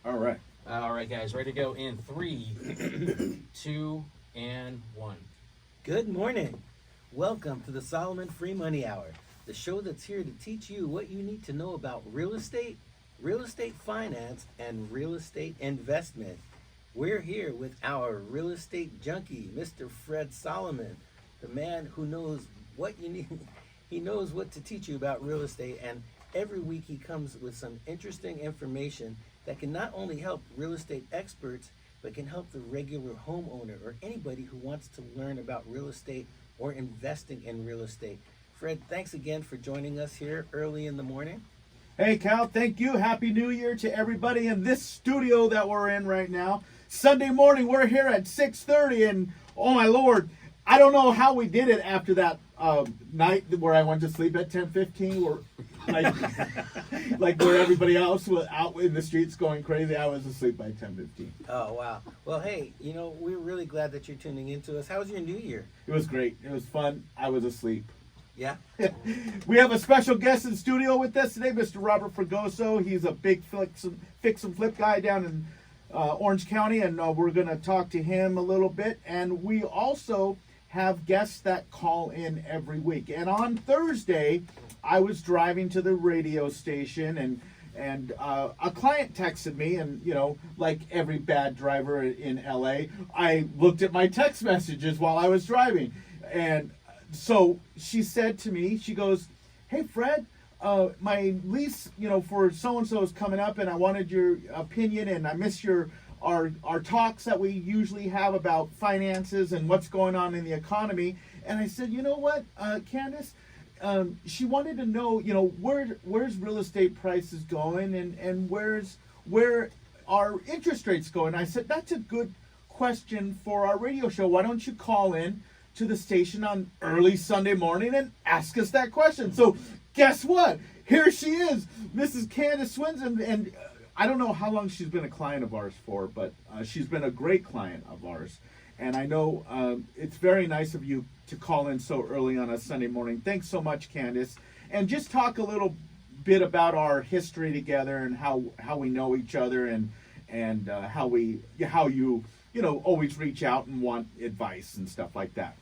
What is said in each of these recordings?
All right. All right, guys, ready to go in 3, 2, and 1. Good morning. Welcome to the Solomon Free Money Hour, the show that's here to teach you what you need to know about real estate finance, and real estate investment. We're here with our real estate junkie, Mr. Fred Solomon, the man who knows what you need. He knows what to teach you about real estate, and every week he comes with some interesting information that can not only help real estate experts, but can help the regular homeowner or anybody who wants to learn about real estate or investing in real estate. Fred, thanks again for joining us here early in the morning. Hey, Cal, thank you. Happy New Year to everybody in this studio that we're in right now. Sunday morning, we're here at 6:30, and oh my Lord, I don't know how we did it after that night where I went to sleep at 10:15, or like where everybody else was out in the streets going crazy. I was asleep by 10:15. Oh, wow. Well, hey, we're really glad that you're tuning into us. How was your New Year? It was great. It was fun. I was asleep. Yeah? We have a special guest in studio with us today, Mr. Robert Fragoso. He's a big fix and flip guy down in Orange County, and we're going to talk to him a little bit. And we also have guests that call in every week. And on Thursday, I was driving to the radio station, and a client texted me, and like every bad driver in LA, I looked at my text messages while I was driving. And so she said to me, she goes, "Hey Fred, my lease, for so-and-so is coming up, and I wanted your opinion, and I miss our talks that we usually have about finances and what's going on in the economy." And I said, "You know what, Candace?" She wanted to know, where's real estate prices going, and where are interest rates going? I said, "That's a good question for our radio show. Why don't you call in to the station on early Sunday morning and ask us that question?" So guess what? Here she is, Mrs. Candace Swinson, and I don't know how long she's been a client of ours for, but she's been a great client of ours. And I know it's very nice of you to call in so early on a Sunday morning. Thanks so much, Candace. And just talk a little bit about our history together and how we know each other, and how you always reach out and want advice and stuff like that.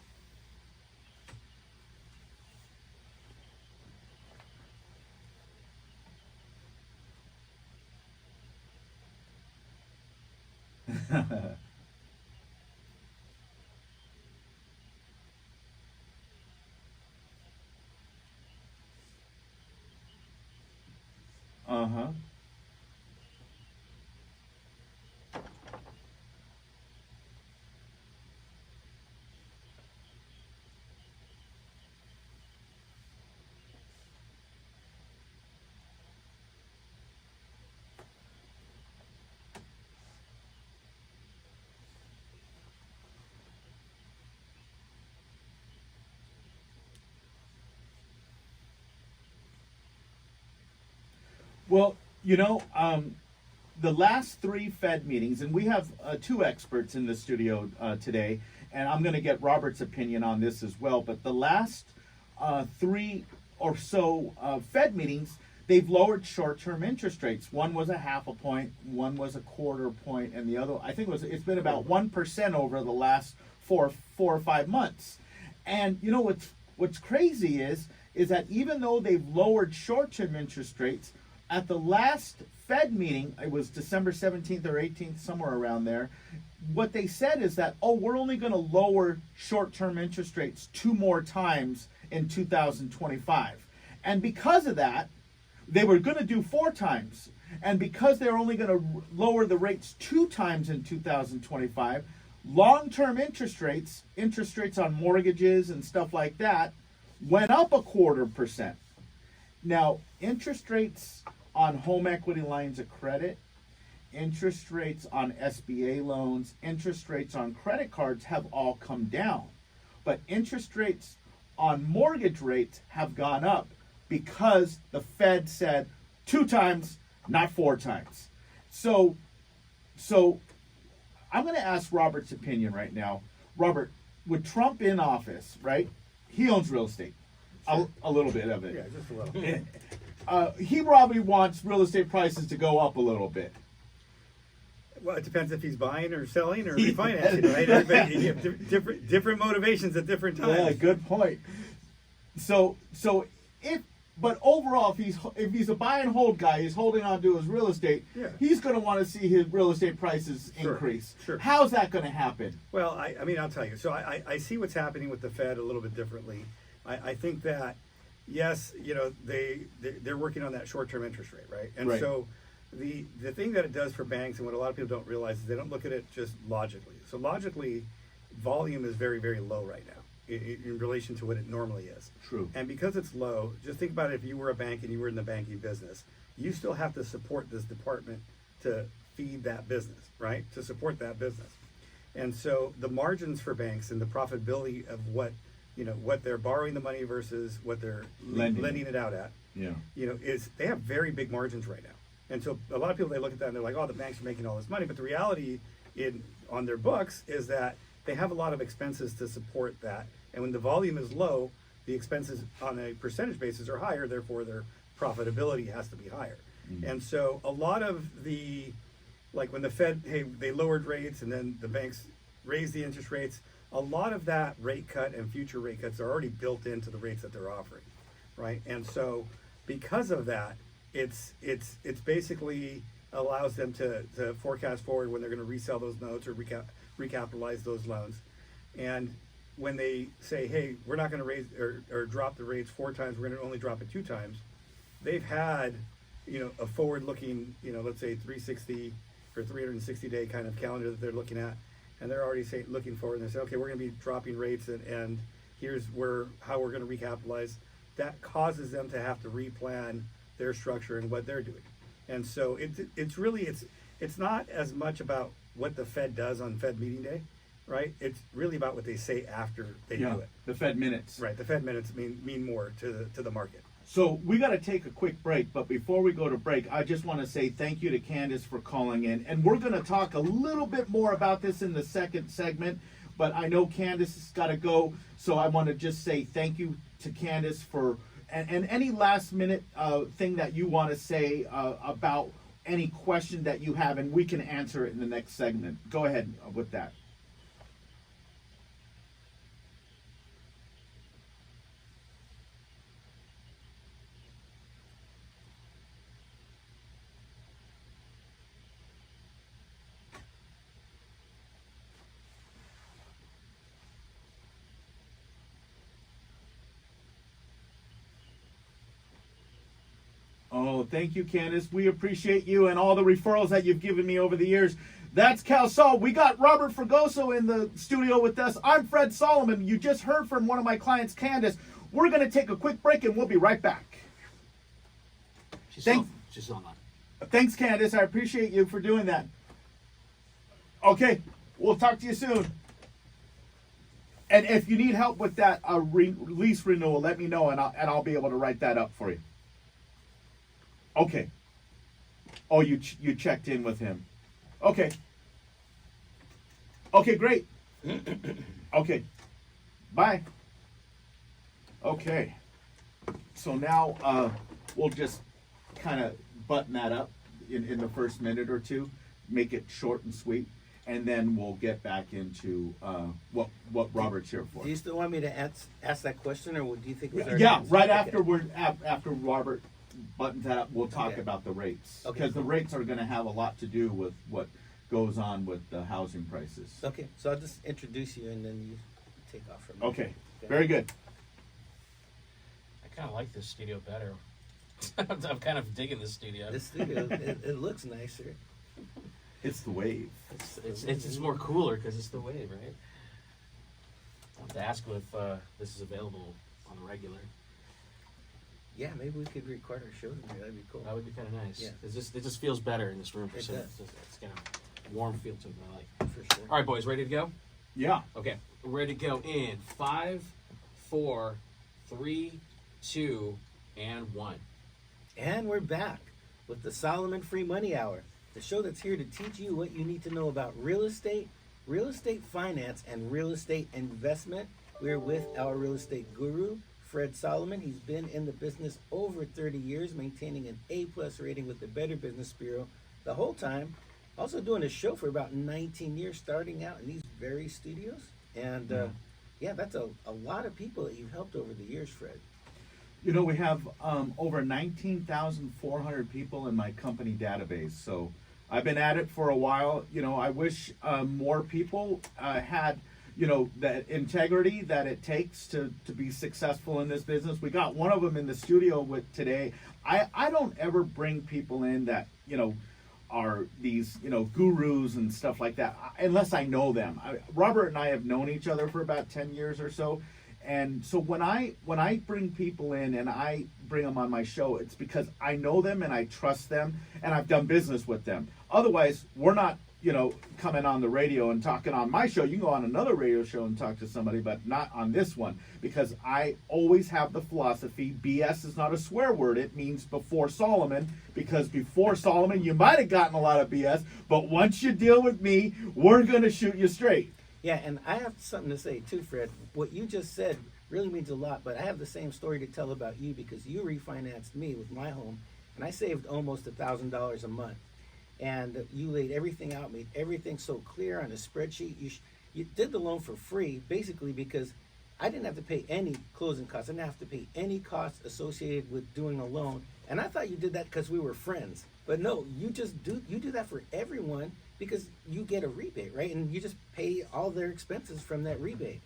Uh-huh. Well, the last 3 Fed meetings, and we have 2 experts in the studio today, and I'm going to get Robert's opinion on this as well, but the last 3 or so Fed meetings, they've lowered short-term interest rates. One was a 0.5 point, one was a 1/4 point, and the other, I think it's been about 1% over the last 4 or 5 months. And what's crazy is that even though they've lowered short-term interest rates, at the last Fed meeting, it was December 17th or 18th, somewhere around there, what they said is that, we're only going to lower short-term interest rates 2 more times in 2025. And because of that, they were going to do 4 times. And because they're only going to lower the rates 2 times in 2025, long-term interest rates on mortgages and stuff like that, went up 1/4%. Now, interest rates on home equity lines of credit, interest rates on SBA loans, interest rates on credit cards have all come down. But interest rates on mortgage rates have gone up because the Fed said 2 times, not 4 times. So I'm going to ask Robert's opinion right now. Robert, with Trump in office, right? He owns real estate. Sure. A little bit of it. Yeah, just a little. He probably wants real estate prices to go up a little bit. Well, it depends if he's buying or selling or refinancing, right? Everybody, you have different motivations at different times. Yeah, good point. So but overall, if he's a buy and hold guy, he's holding on to his real estate. Yeah. He's going to want to see his real estate prices Sure, increase. sure. How's that going to happen? Well, I mean, I'll tell you. So I see what's happening with the Fed a little bit differently. I think that, yes, they're working on that short-term interest rate, right? And Right. so the thing that it does for banks, and what a lot of people don't realize, is they don't look at it just logically. So logically, volume is very, very low right now in relation to what it normally is. True. And because it's low, just think about it. If you were a bank and you were in the banking business, you still have to support this department to feed that business, right? To support that business. And so the margins for banks and the profitability of what they're borrowing the money versus what they're lending it out at, Yeah. is they have very big margins right now. And so a lot of people, they look at that and they're like, oh, the banks are making all this money. But the reality on their books is that they have a lot of expenses to support that. And when the volume is low, the expenses on a percentage basis are higher, therefore their profitability has to be higher. And so a lot of like when the Fed, they lowered rates and then the banks raised the interest rates, a lot of that rate cut and future rate cuts are already built into the rates that they're offering, right? And so because of that, it's basically allows them to forecast forward when they're going to resell those notes or recapitalize those loans. And when they say, hey, we're not going to raise or drop the rates 4 times, we're going to only drop it 2 times, they've had, a forward-looking, let's say 360 or 360-day kind of calendar that they're looking at, and they're already looking forward, and they say, okay, we're going to be dropping rates, and here's how we're going to recapitalize. That causes them to have to replan their structure and what they're doing. And so it's not as much about what the Fed does on Fed meeting day, right? It's really about what they say after they do it. The Fed minutes. Right. The Fed minutes mean more to the market. So we got to take a quick break, but before we go to break, I just want to say thank you to Candace for calling in. And we're going to talk a little bit more about this in the second segment, but I know Candace has got to go, so I want to just say thank you to Candace for, and any last minute thing that you want to say about any question that you have, and we can answer it in the next segment. Go ahead with that. Oh, thank you, Candace. We appreciate you and all the referrals that you've given me over the years. That's Cal Sol. We got Robert Fragoso in the studio with us. I'm Fred Solomon. You just heard from one of my clients, Candace. We're going to take a quick break and we'll be right back. She's online. Thanks, Candace. I appreciate you for doing that. Okay, we'll talk to you soon. And if you need help with that lease renewal, let me know and I'll be able to write that up for you. Okay. Oh, you checked in with him. Okay. Okay, great. Okay. Bye. Okay. So now we'll just kind of button that up in the first minute or two, make it short and sweet, and then we'll get back into what Robert's here for. Do you still want me to ask that question, or do you think? Yeah, right okay. after Robert buttons that up, we'll talk about the rates, because the rates are going to have a lot to do with what goes on with the housing prices. Okay, so I'll just introduce you and then you take off from there. Okay, very good. I kind of like this studio better. I'm kind of digging this studio. This studio, it looks nicer. It's the wave. It's more cooler because it's the wave, right? I'll have to ask if this is available on the regular. Yeah, maybe we could record our show in there. That'd be cool. That would be kind of nice. Yeah. It just feels better in this room for It some. does. It's got a warm feel to it. I like. For sure. All right, boys, ready to go? Yeah. Okay, we're ready to go in 5, 4, 3, 2, and 1. And we're back with the Solomon Free Money Hour, the show that's here to teach you what you need to know about real estate finance, and real estate investment. We're with our real estate guru, Fred Solomon. He's been in the business over 30 years, maintaining an A+ rating with the Better Business Bureau the whole time. Also doing a show for about 19 years, starting out in these very studios. And yeah, that's a lot of people that you've helped over the years, Fred. You know, we have over 19,400 people in my company database. So I've been at it for a while. You know, I wish more people had, you know, that integrity that it takes to be successful in this business. We got one of them in the studio with today. I don't ever bring people in that, you know, are these, you know, gurus and stuff like that, unless I know them. Robert and I have known each other for about 10 years or so. And so when I bring people in and I bring them on my show, it's because I know them and I trust them and I've done business with them. Otherwise, we're not, you know, coming on the radio and talking on my show. You can go on another radio show and talk to somebody, but not on this one, because I always have the philosophy, BS is not a swear word. It means before Solomon, because before Solomon, you might have gotten a lot of BS, but once you deal with me, we're going to shoot you straight. Yeah, and I have something to say too, Fred. What you just said really means a lot, but I have the same story to tell about you, because you refinanced me with my home, and I saved almost $1,000 a month. And you laid everything out, made everything so clear on a spreadsheet. You did the loan for free, basically because I didn't have to pay any closing costs. I didn't have to pay any costs associated with doing a loan. And I thought you did that because we were friends. But no, you do that for everyone because you get a rebate, right? And you just pay all their expenses from that rebate.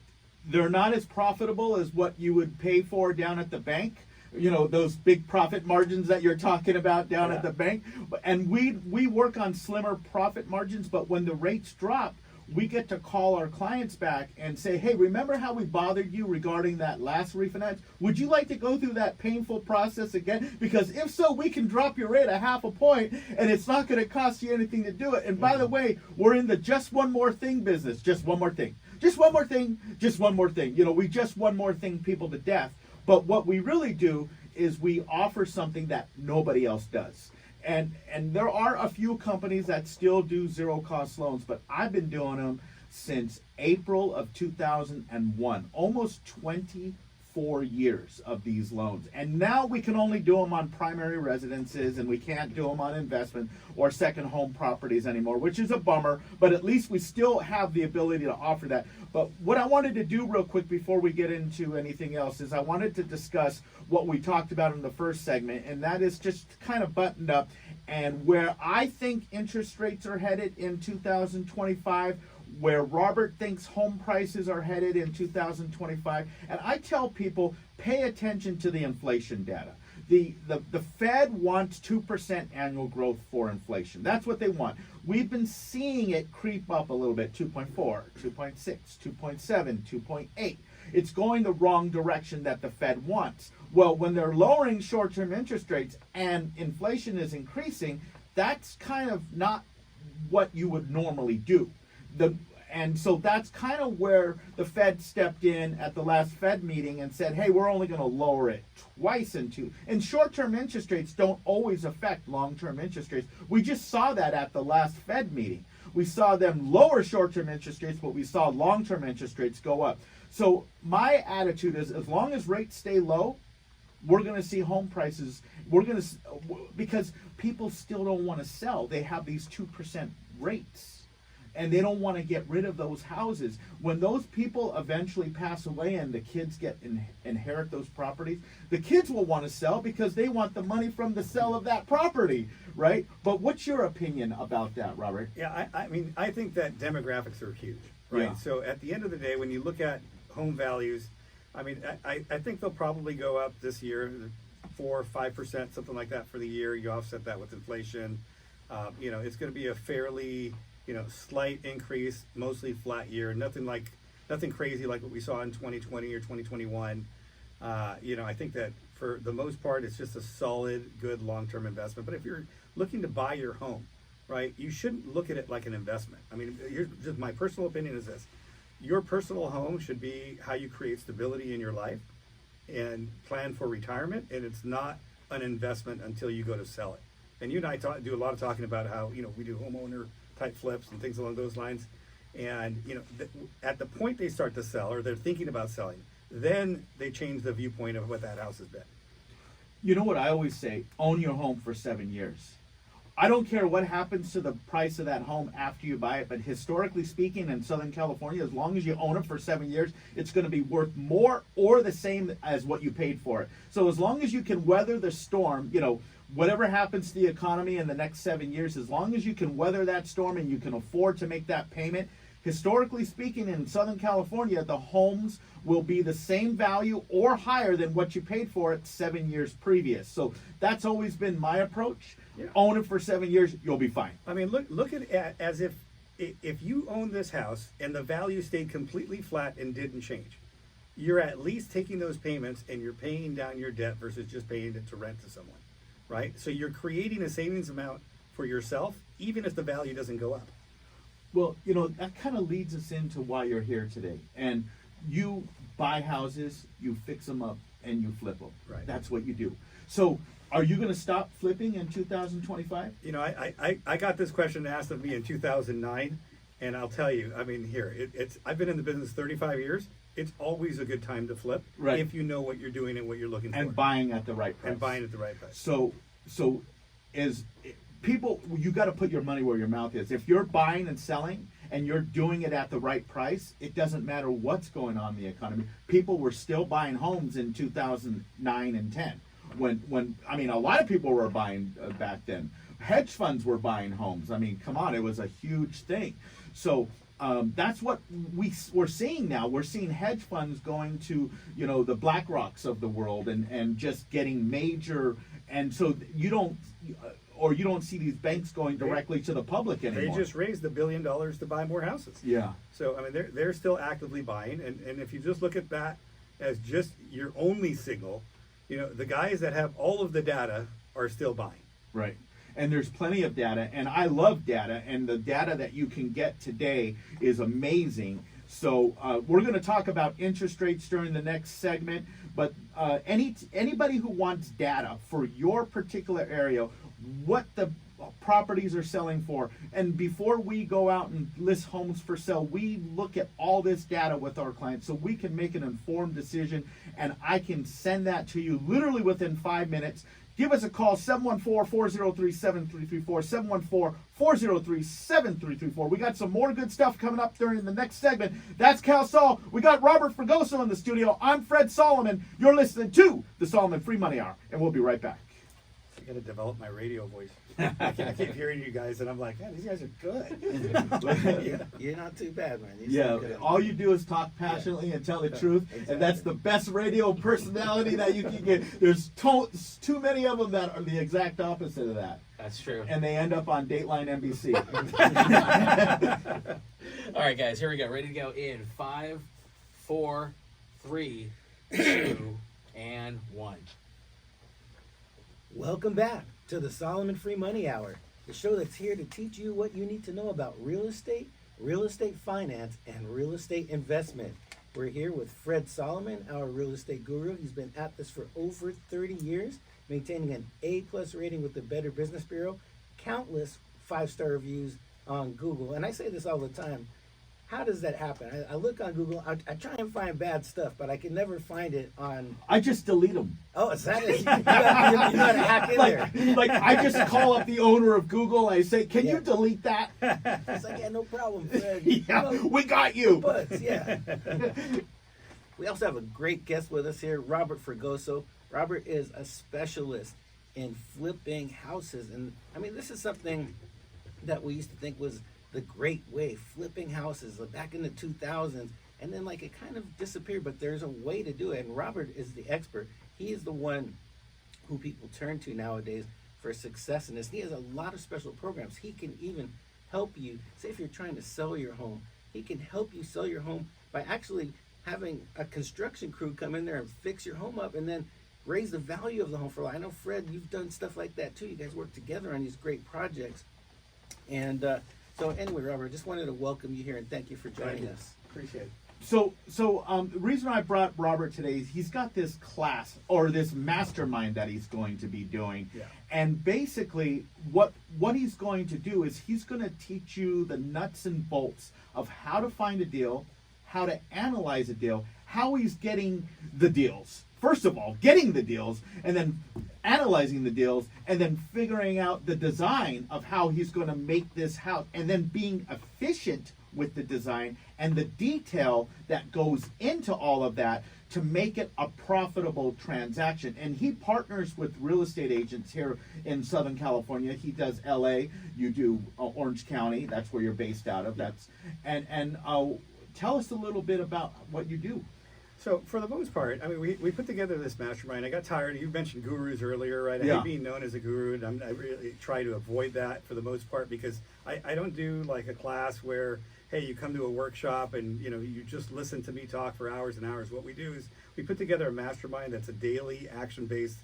They're not as profitable as what you would pay for down at the bank. You know, those big profit margins that you're talking about down at the bank. And we work on slimmer profit margins, but when the rates drop, we get to call our clients back and say, hey, remember how we bothered you regarding that last refinance? Would you like to go through that painful process again? Because if so, we can drop your rate a half a point and it's not going to cost you anything to do it. And by the way, we're in the just one more thing business. Just one more thing. Just one more thing. Just one more thing. You know, we just one more thing people to death. But what we really do is we offer something that nobody else does. And there are a few companies that still do zero cost loans, but I've been doing them since April of 2001, almost 24 years of these loans. And now we can only do them on primary residences, and we can't do them on investment or second home properties anymore, which is a bummer, but at least we still have the ability to offer that. But what I wanted to do real quick before we get into anything else is I wanted to discuss what we talked about in the first segment, and that is just kind of buttoned up and where I think interest rates are headed in 2025, where Robert thinks home prices are headed in 2025. And I tell people, pay attention to the inflation data. The Fed wants 2% annual growth for inflation. That's what they want. We've been seeing it creep up a little bit, 2.4, 2.6, 2.7, 2.8. It's going the wrong direction that the Fed wants. Well, when they're lowering short-term interest rates and inflation is increasing, that's kind of not what you would normally do. And so that's kind of where the Fed stepped in at the last Fed meeting and said, hey, we're only going to lower it twice and short-term interest rates don't always affect long-term interest rates. We just saw that at the last Fed meeting. We saw them lower short-term interest rates, but we saw long-term interest rates go up. So my attitude is, as long as rates stay low, we're going to see home prices. Because people still don't want to sell. They have these 2% rates. And they don't want to get rid of those houses. When those people eventually pass away and the kids inherit those properties, the kids will want to sell because they want the money from the sale of that property, right? But what's your opinion about that, Robert? Yeah, I mean, I think that demographics are huge, right? Yeah. So at the end of the day, when you look at home values, I mean, I think they'll probably go up this year, 4 or 5%, something like that for the year. You offset that with inflation. You know, it's going to be a fairly, you know, slight increase, mostly flat year. Nothing crazy like what we saw in 2020 or 2021. You know, I think that for the most part, it's just a solid, good long-term investment. But if you're looking to buy your home, right, you shouldn't look at it like an investment. I mean, just my personal opinion is this. Your personal home should be how you create stability in your life and plan for retirement, and it's not an investment until you go to sell it. And you and I do a lot of talking about how, you know, we do homeowner type flips and things along those lines. And, you know, at the point they start to sell or they're thinking about selling, then they change the viewpoint of what that house has been. You know what I always say? Own your home for 7 years. I don't care what happens to the price of that home after you buy it, but historically speaking in Southern California, as long as you own it for 7 years, it's going to be worth more or the same as what you paid for it. So as long as you can weather the storm, you know, whatever happens to the economy in the next 7 years, as long as you can weather that storm and you can afford to make that payment, historically speaking in Southern California, the homes will be the same value or higher than what you paid for it 7 years previous. So that's always been my approach. Yeah. Own it for 7 years, you'll be fine. I mean, look at it as if you own this house and the value stayed completely flat and didn't change, you're at least taking those payments and you're paying down your debt versus just paying it to rent to someone, right? So you're creating a savings amount for yourself, even if the value doesn't go up. Well, you know, that kind of leads us into why you're here today. And you buy houses, you fix them up, and you flip them. Right. That's what you do. So are you going to stop flipping in 2025? You know, I got this question asked of me in 2009, and I'll tell you, I mean, it's I've been in the business 35 years. It's always a good time to flip, Right. if you know what you're doing and what you're looking And for. buying at the right price. And buying at the right price. So as people, you got to put your money where your mouth is. If you're buying and selling and you're doing it at the right price, it doesn't matter what's going on in the economy. People were still buying homes in 2009 and 10. When I mean, a lot of people were buying back then. Hedge funds were buying homes. I mean, come on, it was a huge thing. So that's what we're seeing now. We're seeing hedge funds going to, you know, the BlackRocks of the world and just getting major. And so you don't see these banks going directly to the public anymore. They just raised $1 billion to buy more houses. Yeah. So I mean, they're still actively buying, and if you just look at that as just your only signal, you know, the guys that have all of the data are still buying. Right. And there's plenty of data, and I love data, and the data that you can get today is amazing. So we're going to talk about interest rates during the next segment, but anybody who wants data for your particular area, what the properties are selling for, and before we go out and list homes for sale, we look at all this data with our clients so we can make an informed decision, and I can send that to you literally within 5 minutes. Give us a call, 714-403-7334, 714-403-7334. We got some more good stuff coming up during the next segment. That's Cal Sol. We got Robert Fragoso in the studio. I'm Fred Solomon. You're listening to the Solomon Free Money Hour, and we'll be right back. I got to develop my radio voice. I keep hearing you guys, and I'm like, man, these guys are good. You're not too bad, man. Yeah, all you do is talk passionately and tell the truth, and that's the best radio personality that you can get. There's too many of them that are the exact opposite of that. That's true. And they end up on Dateline NBC. All right, guys, here we go. Ready to go in 5, 4, 3, 2, and 1. Welcome back to the Solomon Free Money Hour, the show that's here to teach you what you need to know about real estate finance, and real estate investment. We're here with Fred Solomon, our real estate guru. He's been at this for over 30 years, maintaining an A+ rating with the Better Business Bureau, countless 5-star reviews on Google. And I say this all the time. How does that happen? I look on Google, I try and find bad stuff, but I can never find it on... I just delete them. Oh, is that it? You gotta hack in there. Like I just call up the owner of Google. I say, "Can you delete that?" It's like, yeah, no problem, Fred. Yeah, we got you. But yeah. We also have a great guest with us here, Robert Fragoso. Robert is a specialist in flipping houses, and I mean, this is something that we used to think was the great way, flipping houses back in the 2000s, and then like it kind of disappeared, but there's a way to do it, and Robert is the expert. He is the one who people turn to nowadays for success in this. He has a lot of special programs. He can even help you, say if you're trying to sell your home, he can help you sell your home by actually having a construction crew come in there and fix your home up and then raise the value of the home for life. I know, Fred, you've done stuff like that too. You guys work together on these great projects. And so anyway, Robert, I just wanted to welcome you here and thank you for joining us. Appreciate it. So the reason I brought Robert today is he's got this class or this mastermind that he's going to be doing. Yeah. And basically what he's going to do is he's going to teach you the nuts and bolts of how to find a deal, how to analyze a deal, how he's getting the deals. First of all, getting the deals, and then analyzing the deals, and then figuring out the design of how he's going to make this house, and then being efficient with the design and the detail that goes into all of that to make it a profitable transaction. And he partners with real estate agents here in Southern California. He does LA, you do Orange County, that's where you're based out of. And tell us a little bit about what you do. So for the most part, I mean, we put together this mastermind. I got tired. You mentioned gurus earlier, right? I Yeah. hate being known as a guru, and I really try to avoid that for the most part, because I don't do like a class where, hey, you come to a workshop and you just listen to me talk for hours and hours. What we do is we put together a mastermind that's a daily action-based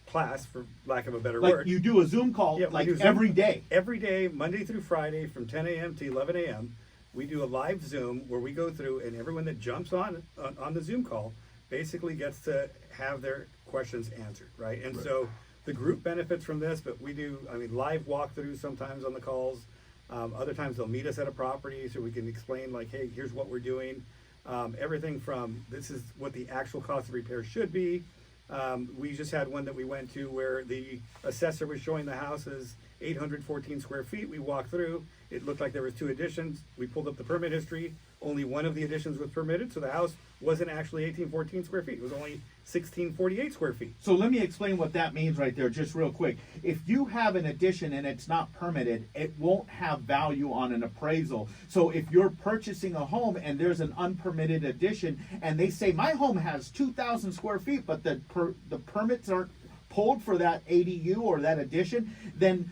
class, for lack of a better Like word. you do a Zoom call Yeah, we like do Zoom every day. Every day, Monday through Friday, from 10 a.m. to 11 a.m. We do a live Zoom where we go through, and everyone that jumps on the Zoom call basically gets to have their questions answered, right? And so the group benefits from this, but we do, I mean, live walkthroughs sometimes on the calls. Other times they'll meet us at a property so we can explain, like, hey, here's what we're doing. Everything from this is what the actual cost of repair should be. We just had one that we went to where the assessor was showing the house as 814 square feet. We walked through. It looked like there was 2 additions. We pulled up the permit history. Only one of the additions was permitted, so the house wasn't actually 1814 square feet. It was only 1648 square feet. So let me explain what that means right there, just real quick. If you have an addition and it's not permitted, it won't have value on an appraisal. So if you're purchasing a home and there's an unpermitted addition, and they say my home has 2,000 square feet, but the permits aren't pulled for that ADU or that addition, then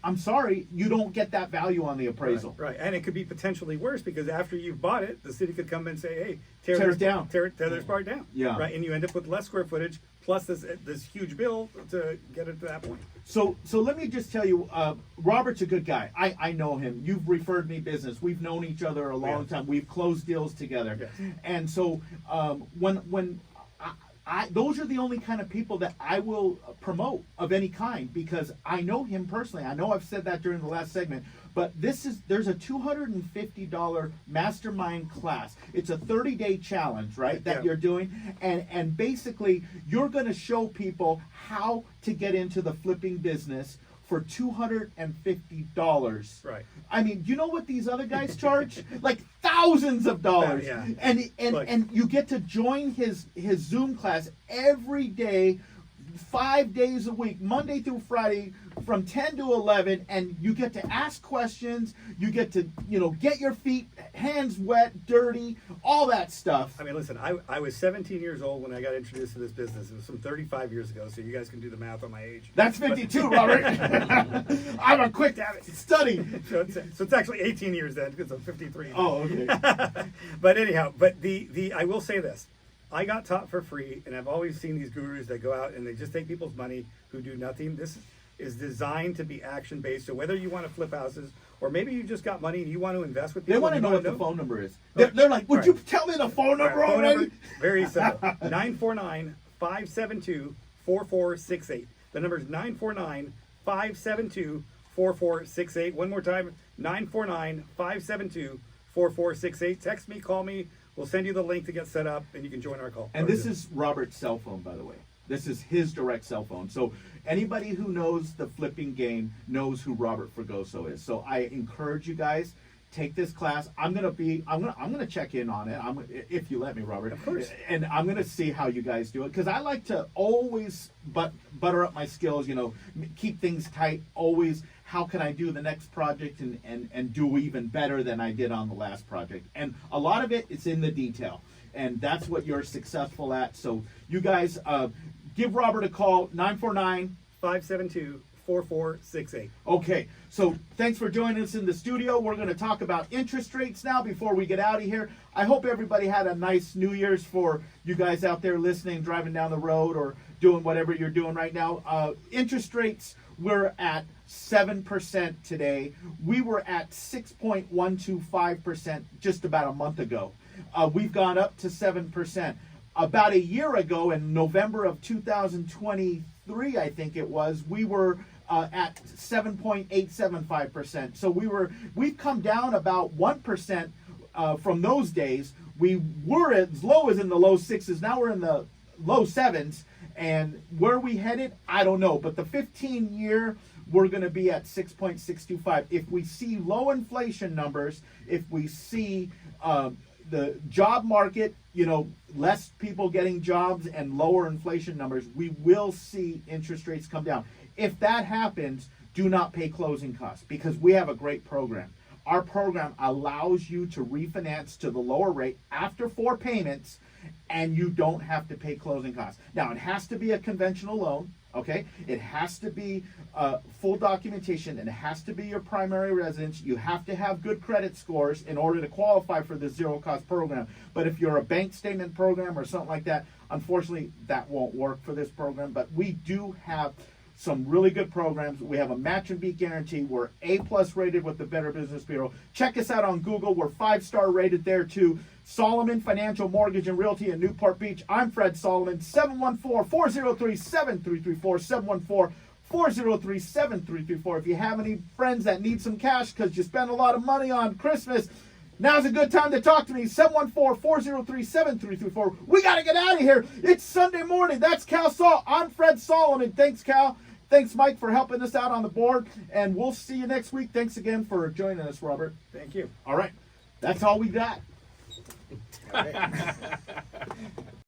I'm sorry, you don't get that value on the appraisal. Right. And it could be potentially worse, because after you've bought it, the city could come and say, hey, Tear it down. Tear this part down. Yeah. Right. And you end up with less square footage plus this huge bill to get it to that point. So let me just tell you, Robert's a good guy. I know him. You've referred me business. We've known each other a long time. We've closed deals together. Yes. And so when those are the only kind of people that I will promote of any kind, because I know him personally. I know I've said that during the last segment, but there's a $250 mastermind class. It's a 30-day challenge, right? That you're doing, and basically you're going to show people how to get into the flipping business for $250. Right. I mean, you know what these other guys charge? Like thousands of dollars. Yeah. And you get to join his Zoom class every day, 5 days a week, Monday through Friday, from 10 to 11, and you get to ask questions. You get to, get your feet, hands wet, dirty, all that stuff. I mean, listen, I was 17 years old when I got introduced to this business. It was some 35 years ago, so you guys can do the math on my age. That's 52, Robert. I'm a quick study. So it's actually 18 years then, because I'm 53. Oh, okay. But anyhow, the I will say this. I got taught for free, and I've always seen these gurus that go out and they just take people's money who do nothing. This is designed to be action-based. So whether you want to flip houses, or maybe you just got money and you want to invest with people. They want to you know don't what the phone number is. They're like, would you tell me the phone number phone already? number, very simple. 949-572-4468. The number is 949-572-4468. One more time, 949-572-4468. Text me, call me. We'll send you the link to get set up, and you can join our call. And this is Robert's cell phone, by the way. This is his direct cell phone. So anybody who knows the flipping game knows who Robert Fragoso is. So I encourage you guys, take this class. I'm gonna check in on it. If you let me, Robert. Of course. And I'm gonna see how you guys do it, because I like to always butter up my skills. Keep things tight. Always. How can I do the next project and do even better than I did on the last project? And a lot of it is in the detail. And that's what you're successful at. So you guys, give Robert a call, 949-572-4468. Okay, so thanks for joining us in the studio. We're going to talk about interest rates now before we get out of here. I hope everybody had a nice New Year's for you guys out there listening, driving down the road, or doing whatever you're doing right now. Interest rates, we're at 7% today. We were at 6.125% just about a month ago. We've gone up to 7%. About a year ago, in November of 2023, I think it was, we were at 7.875%. So we've come down about 1% from those days. We were as low as in the low sixes. Now we're in the low sevens. And where we headed, I don't know. But the 15-year, we're going to be at 6.625. If we see low inflation numbers, if we see the job market, less people getting jobs and lower inflation numbers, we will see interest rates come down. If that happens, do not pay closing costs, because we have a great program. Our program allows you to refinance to the lower rate after 4 payments, and you don't have to pay closing costs. Now, it has to be a conventional loan, okay? It has to be full documentation, and it has to be your primary residence. You have to have good credit scores in order to qualify for the zero-cost program. But if you're a bank statement program or something like that, unfortunately, that won't work for this program. But we do have some really good programs. We have a match and beat guarantee. We're A+ rated with the Better Business Bureau. Check us out on Google. We're 5-star rated there too. Solomon Financial Mortgage and Realty in Newport Beach. I'm Fred Solomon. 714-403-7334. 714-403-7334. If you have any friends that need some cash because you spent a lot of money on Christmas, now's a good time to talk to me. 714-403-7334. We got to get out of here. It's Sunday morning. That's Cal Saul. I'm Fred Solomon. Thanks, Cal. Thanks, Mike, for helping us out on the board. And we'll see you next week. Thanks again for joining us, Robert. Thank you. All right. That's all we got. All right.